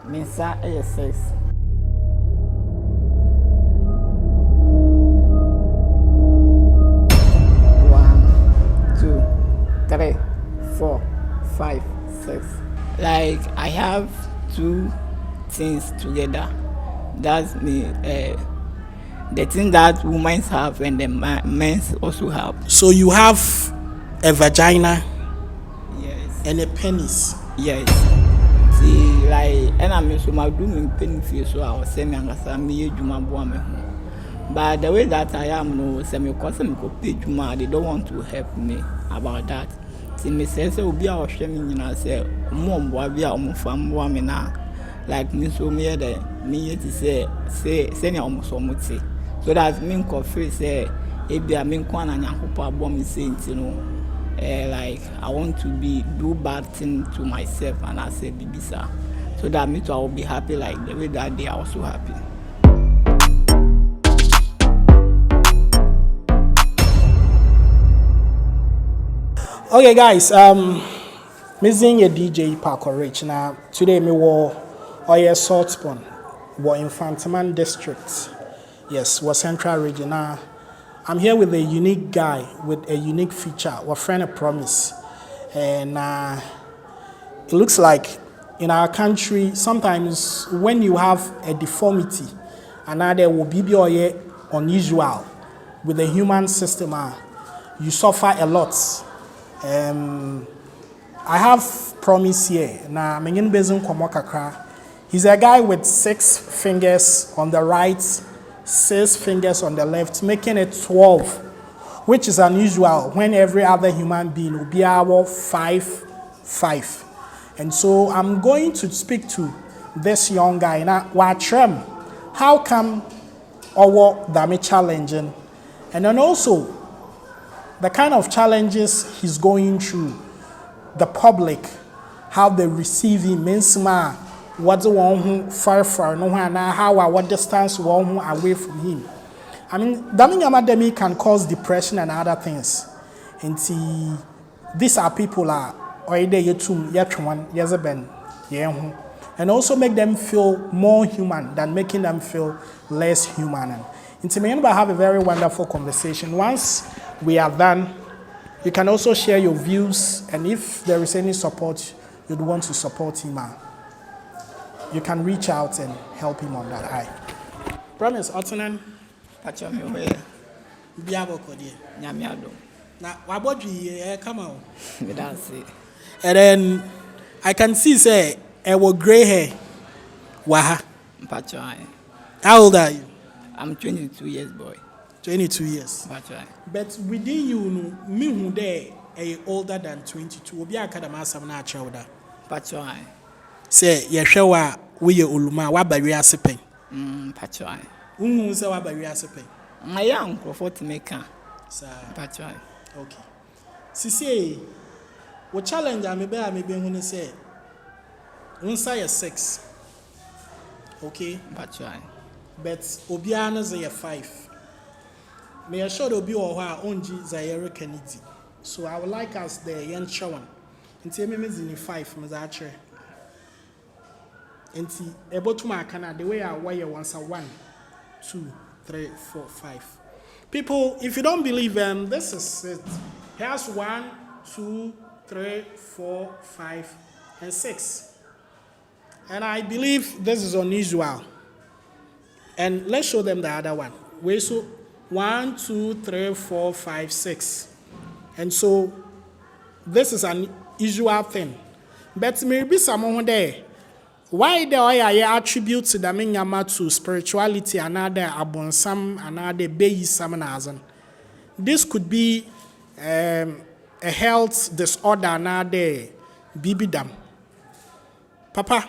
Minsa Intersex. 2, 3, 4, 5, 6. Like I have 2 things together. That's me. The thing that women have and the men also have. So you have a vagina. Yes. And a penis. Yes. See, like, and I'm so my doing penis, so I was saying, me, but the way that I am, no, semi custom pay Juma, they don't want to help me about that. See, me says, will be our shaming, and I say, Mom, why be our farm woman now? Like me, so me, me to say, almost almost say. So that's mean coffee say, if I mean, Kwan and Yankopa bomb saying, you know. Like I want to do bad thing to myself and I say Bibisa. So that me too I will be happy like the way that they are also happy. Okay guys, missing a DJ Parker Rich now. Today me war Salt Spoon war Infantaman District. Yes, was Central Region. I'm here with a unique guy with a unique feature. We're friend a promise, and it looks like in our country sometimes when you have a deformity, another will be unusual with the human system. You suffer a lot. I have promise here. Now, he's a guy with 6 fingers on the right, 6 fingers on the left, making it 12, which is unusual when every other human being will be our 5. And so I'm going to speak to this young guy. Now, how come our damage challenging? And then also the kind of challenges he's going through, the public, how they receive him, what's the one who far no one how what distance one who away from him. I mean, damage can cause depression and other things. And see, these are people are already and also make them feel more human than making them feel less human. And to me, I have a very wonderful conversation. Once we are done, you can also share your views, and if there is any support you'd want to support him, you can reach out and help him on that. Hi. Promise, Otanan. Now, why about you? Come on. And then I can see, say, I will gray hair. Waha. How old are you? I'm 22 years, boy. 22 years. That's right. But within you, me who there are older than 22. Obi akadama asam na achawda. That's right. Say, yehwa we uluma wa bari asepen. That's right. Unhu say wa bari asepen. My young prophet maker. Sir. That's right. Okay. Sisi, what challenge I maybe who say, unsa your 6. Okay. That's right. But obiana say 5. May I show Obi or onji Zaire Kennedy. So I would like us the young showan. Until me in 5 Mazache. Until able to my canal the way I wire once 1, 2, 3, 4, 5. People, if you don't believe this is it. Here's 1, 2, 3, 4, 5, and 6. And I believe this is unusual. And let's show them the other one. Wait, so 1, 2, 3, 4, 5, 6. And so this is an usual thing. But maybe someone there. Why the I attribute the minyama to spirituality another abonsam another beisam. This could be a health disorder another bibidam. Papa,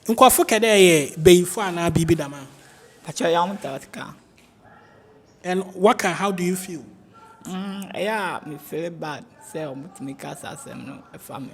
nkwafu kede beifu ana bibidam. And Waka, how do you feel? Yeah, me feel bad. Say, I'm to make us as a family.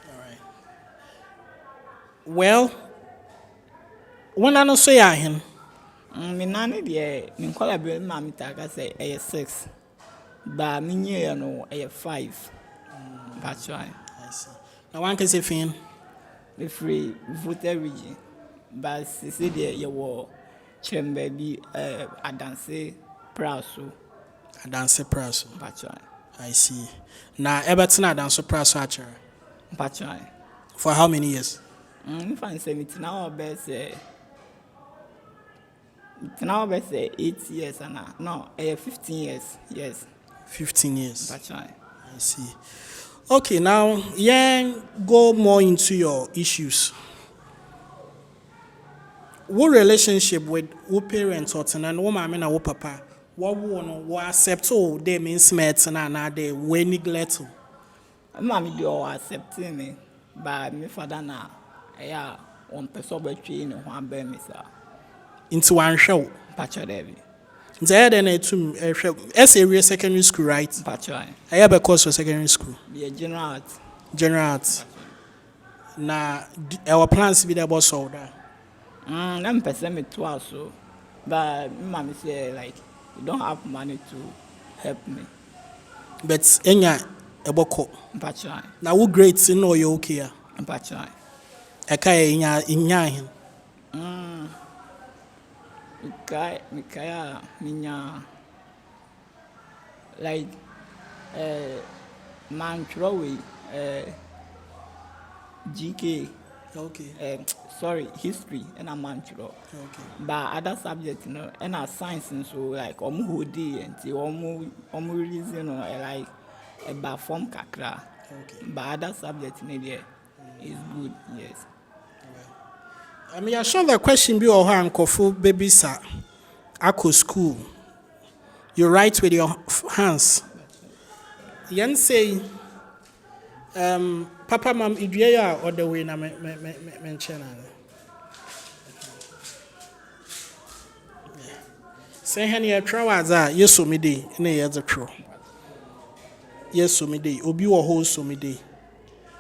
Alright. Well, when I don't say I him, me nanny dear, me call a bill, mammy tag, I say a 6. But me near no a 5. That's right. I see. Now one can say fin. me free voter region. But see there you were chamber be adanse praso. Dance praso. Mpatwa. I see. Now, Everton dance praso actually. Mpatwa. For how many years? Me find say me now best now best 8 years and no 15 years. Yes. 15 years. Mpatwa. I see. Okay, now, go more into your issues. What relationship with what parents or and what mama and what papa? What what accept they mean smart and they we neglect. Mommy do all accepting me, but me father na yeah one person between one bear me sir. Into one show. Mpatwa Devi. There then as a real secondary school, right? Mpatwa. I have a course for secondary school. Be a general art. General arts. Now our plans be there about so that. Them person me too also, but mommy say like you don't have money to help me. But enya eboko. Mpatwa. Now who grades in or you okay? Mpatwa. Eka inya hin. Mikaya minya like man throw GK. Okay. Sorry, history and a man throw. Okay. But other subjects, and our science and so like hoodie and reason or like about form kakra. Okay. But other subjects there is good, yes. I mean, I saw the question be or hand kofu baby sir. Ako school. You write with your hands. Yen say papa mam idua or the way na mention. Say hen ye trawaza yeso me dey na ye the tro. Yeso me dey obi wo ho so me dey.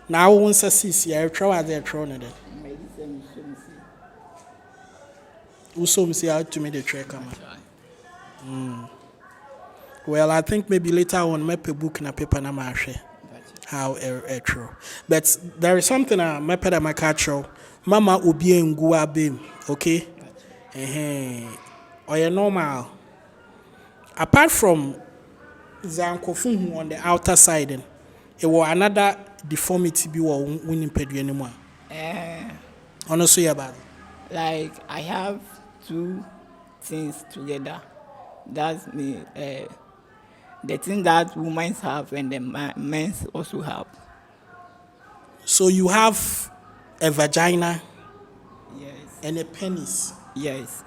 Na wo nsa sisi ye trawaza ye tro ne dey. Also, see how to make the track come. Well, I think maybe later on, maybe book na paper na marshe. How true. But there is something my peda my catcher. Mama obi ngua bim, okay? Or normal. Apart from Zankofu on the outer side, it was another deformity be or winning pedu anymore. Honestly about it. Like I have 2 things together. That's me. The thing that women have and the men also have. So you have a vagina, Yes. and a penis. Yes.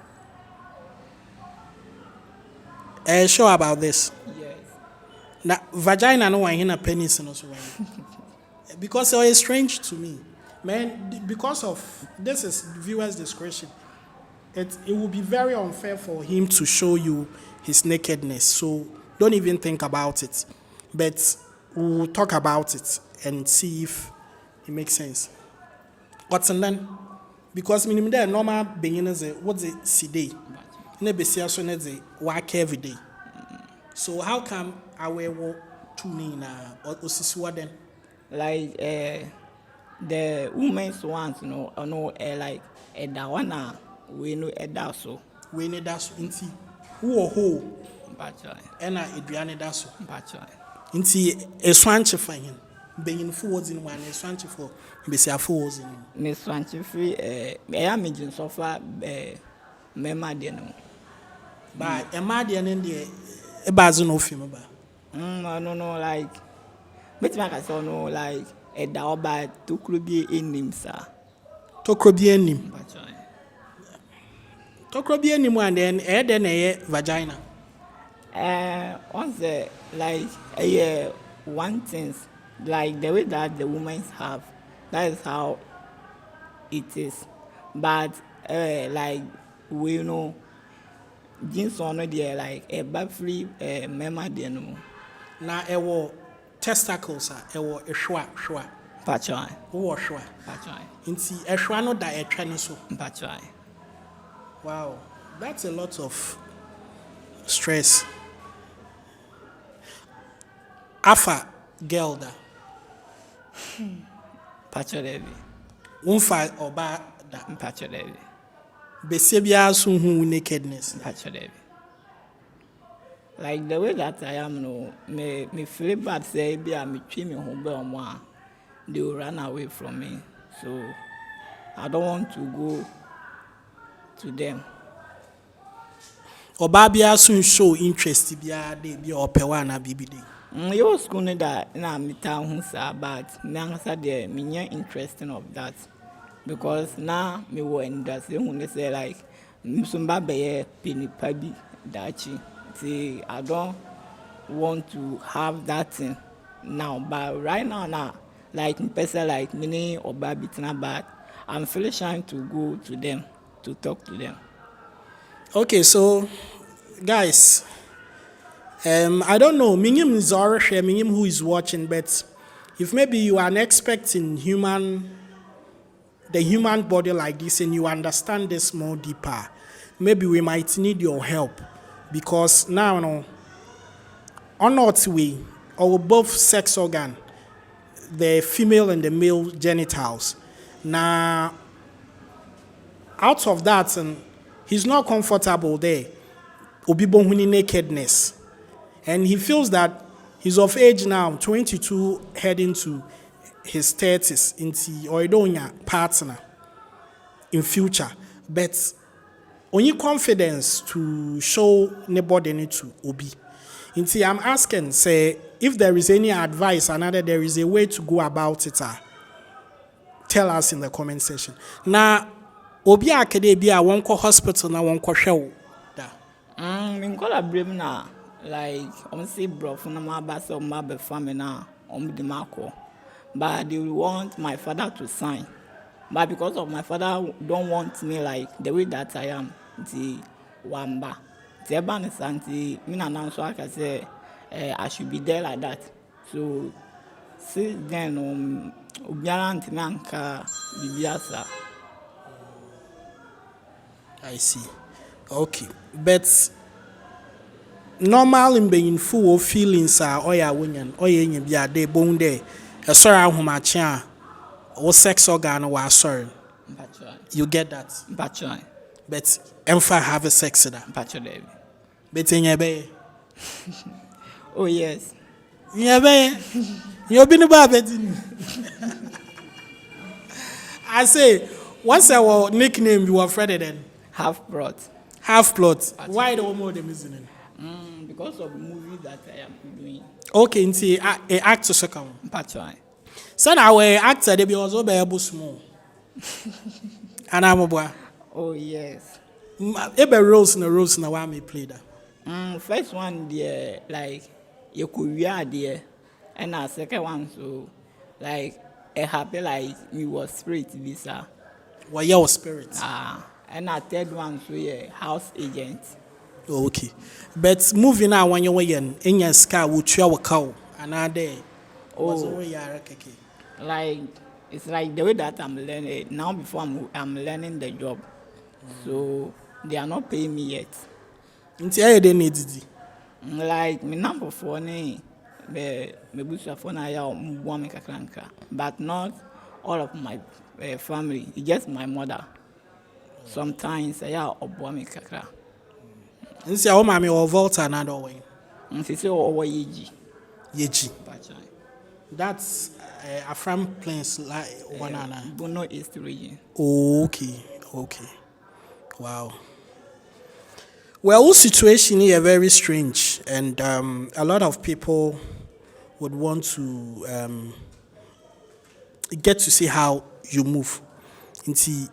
Sure about this. Yes. Now, vagina no one in a penis and also because it's strange to me, man. Because of this is viewer's discretion. It will be very unfair for him to show you his nakedness. So don't even think about it. But we'll talk about it and see if it makes sense. What's and then? Because minimum there normal beginners what's it CD? Never see us on it work every day. So how come our tuning or osiswa then? Like the women's ones, like that one we know that so. We need that so inti who or who Mpatwa. ena eduane that so. Mpatwa. Inti eswanche fahin. Beyin forwards in one eswanche for besia forwards in. Me swanchi free me ya me jin so far mema de no. Ba ema de ne de e bazu no film ba. No like metima ka say no like da oba to klubi enim sa. Tokro bi anim. Mpatwa. Tokro bi anim and then de na ye vagina. Once like one thing like the way that the women have, that is how it is. But like we know jeans on there like a bad free mema de no. Na ewo testicles ewo ehwa. Mpatwa. Wo hwa. Mpatwa. Inti ehwa no da etwa ne so. Mpatwa. Wow, that's a lot of stress. Afa girl da. Mpatwa Devi. Unfa oba da. mpacho David. Besia bia so hu nakedness. Mpacho David. Like the way that I am, no, me feel bad say be a me treat me home more. They will run away from me. So I don't want to go to them. Oba bia so show interest bia dey bia opewa na bibide. You was going that na me town sir, but me answer there me interesting of that because now me were in that when they say like msumba be penny pabi dachi. See, I don't want to have that thing now, but right now, like person like me or baby but I'm feeling trying to go to them to talk to them. Okay, so guys, I don't know, minim is already minim who is watching, but if maybe you are an expert in the human body like this and you understand this more deeper, maybe we might need your help because now no on our way or both sex organ, the female and the male genitals. Now out of that and he's not comfortable there. Obibonhuni nakedness. And he feels that he's of age now, 22, heading to his 30s, into Oidonia partner in future. But only confidence to show nobody to Obi. Into I'm asking, say, if there is any advice, another there is a way to go about it, tell us in the comment section. Now, Obi akadebia won't call hospital na won't call show. Me call blame na like say bro for na my bass or my family na the marco. But they want my father to sign. But because of my father don't want me like the way that I am, the wamba. The ban santi me na so I can say I should be there like that. So since then obiara ntimi anka bibiasa. I see. Okay. But normal in being full of feelings are oya winyan, oya in ya de bone day. A sorry, humacha or sex organ or sorry. You get that? But emfa have a sex in that. But in your bay. Oh, yes. Yeah, bay. You've been about it. I say, what's our nickname you are afraid of then? Half plot. Half plot. Why the more them isn't? Because of the movie that I am doing. Okay, nti a actor second. Patchai. So now we actor they be also be able small. And I'm a boy. Oh yes. Ebe roles na wa me play that. First one there like you could read there, and the second one so like it happen like me was spirit visa. Well, your spirit. And a third one so yeah house agent. Okay, but moving now when you were in your scar would you a cow another like it's like the way that I'm learning now before I'm learning the job, so they are not paying me yet. Until they need it. Like my number 4 me busa phone but not all of my family. It's just my mother. Sometimes I obuami kakra. Nsi a mama or Volta na do way. Nsi say owo yeji. Yeji. That's a from place like one Bono East region. Okay. Wow. Well, our situation here very strange, and a lot of people would want to get to see how you move. Nti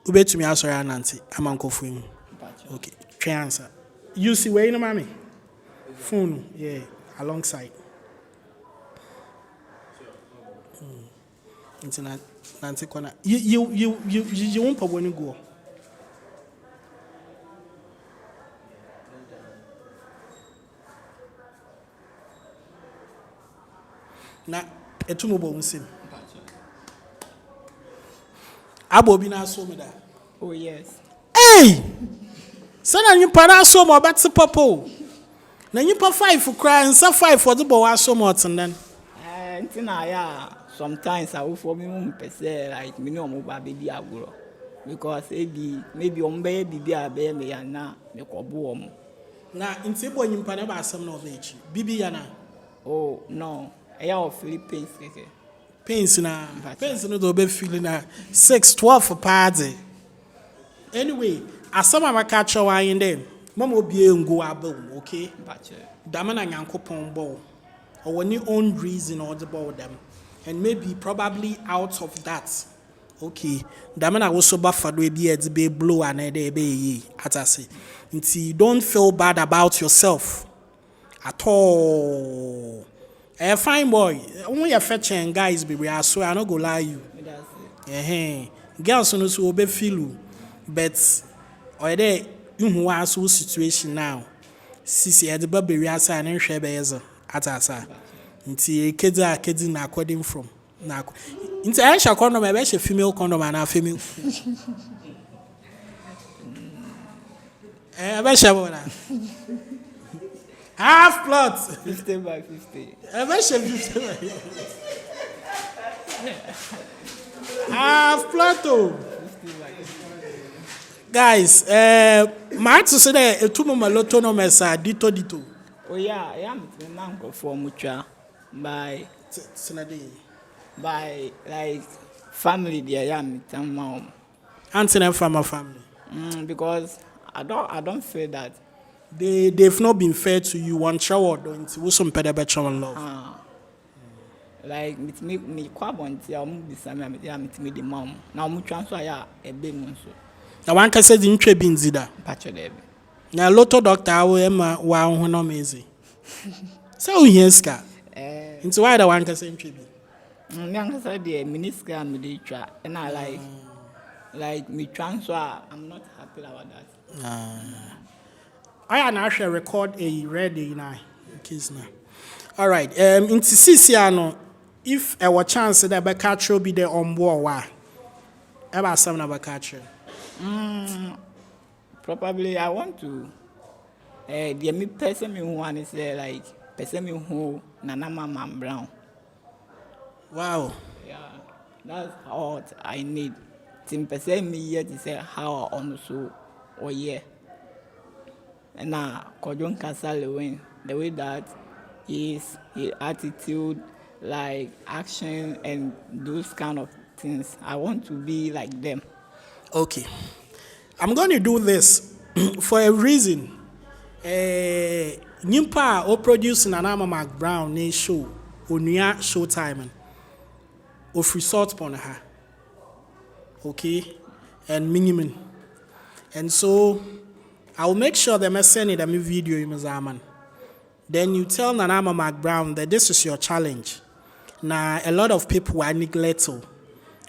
ube to me answer Nancy. I'm uncle for him. Okay. Try answer. You see where you mommy? Phone, yeah, alongside. Internet, Nancy corner. You won't put when you go. Na etumobo unsim. Abo bi na so me da. Oh yes. Hey! Sana nyimpa na so mo beti popo. Na nyimpa 5 cry and 5 for the boy so much and then. Ntina ya sometimes I will for me say like me no mobile baby agro because maybe on baby a baby and now me kobo na nti bo nyimpa na ba asem na obechi bibi ya na oh no I have Philippines keke pains no do be feeling na 6-12 party anyway asama maka chawa yin dem mama obi engo abom okay dama na nyankopon bo or any own reason or the about them and maybe probably out of that okay dama na wo so ba fado e bi e be blow and e be yi atase nti don't feel bad about yourself at all. Fine boy, when you're fetching guys, baby, I swear I not go lie you. Girls no so be feel, but or there you who are so situation now. Sisi at the baby asa and share bezer at asa. Nti kedi na according from na. Nti I shall condom a female condom and a female. Half plot 50 by 50. Half plot. Guys, my to say that two more loto no mesa dito. Oh yeah, I am the man for mucha by like family there I am mom. Auntie from my family. Because I don't feel that they've not been fair to you one shower don't some better love. Like me kwabon ti am bisa me the mom. Now mu transfer ya e be mu so. Na one can say the intwe bi nzida. Patcho there. Na loto doctor we ema wa ho no mezi. So here ska. Into why the one can say intwe bi. Me an say the minister me dey try and I like me transfer I'm not happy about that. I am actually record a ready now. Case now. All right. Into CCano, if our chance that Bakacho will be there on board, why? Ever some of Bakacho? Probably I want to. The me person me who want is like person me who Nana Mama Brown. Wow. Yeah, that's all I need. Tim person me here to say how on so or yeah. And now, Kojon Kasale the way that his attitude, like action and those kind of things, I want to be like them. Okay, I'm going to do this for a reason. Nyimpa o producing Nana Mark Brown ne show onia showtime of resort upon her. Okay, and minimum, and so. I'll make sure that I send it a video in Mazaman. Then you tell Nanama Mark Brown that this is your challenge. Now, a lot of people are neglectful.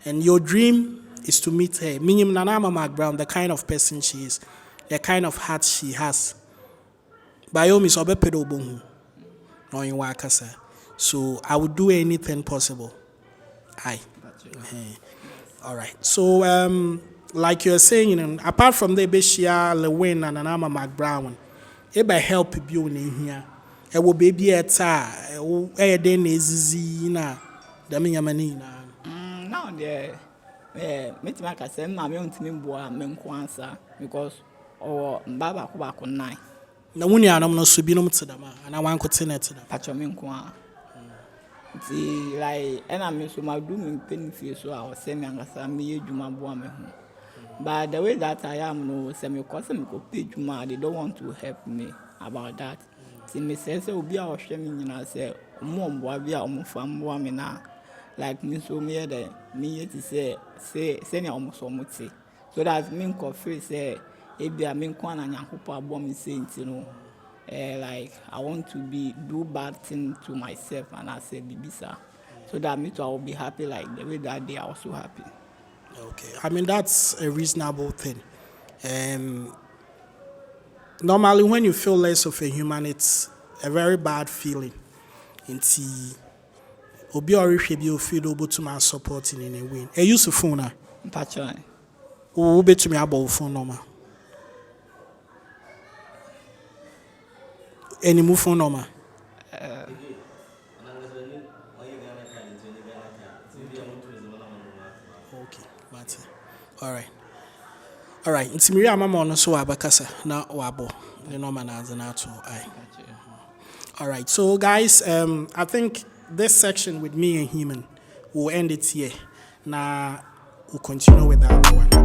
And your dream is to meet her. Meaning Nanama Mark Brown, the kind of person she is, the kind of heart she has. Biomis obepedo bonhu. No in wakasa. So I would do anything possible. Aye. All right. So like you're saying, apart from the Beshia, Lewin, and Anama McBrown, it by help you in here. It will be a tar, a den is zina, the Minyamanina. Now, there, Mitmaka said, my own team boy, Menkwansa, because or Baba Kubako 9. The Munia, I'm not subinum to them, and I want to tell it to them. Pachominkwa. See, like, and I miss my doing penny face, so I was saying, I'm me, Juma Boame. But the way that I am, no, semi-cosmic page, they don't want to help me about that. See, me says, will be our shaming, and I say, Mom, boy, be our farm woman now. Like me, so me, to say, send almost almost say. So that mean coffee say, if they are mean quan and Yakupa bomb saying, you know, like, I want to do bad thing to myself, and I say, Bibisa. So that me too, I will be happy, like the way that they are also happy. Okay, I mean that's a reasonable thing. Normally, when you feel less of a human, it's a very bad feeling. Inti obi orishi bi feel able to my supporting in a way. E use phone na. Patch. O be to me about phone normal. Any move phone normal. All right. All right. Nti miri amama ono so abakasa na wabo. The normal na to I. All right. So guys, I think this section with me and Human will end it here. Now we'll continue with the other one.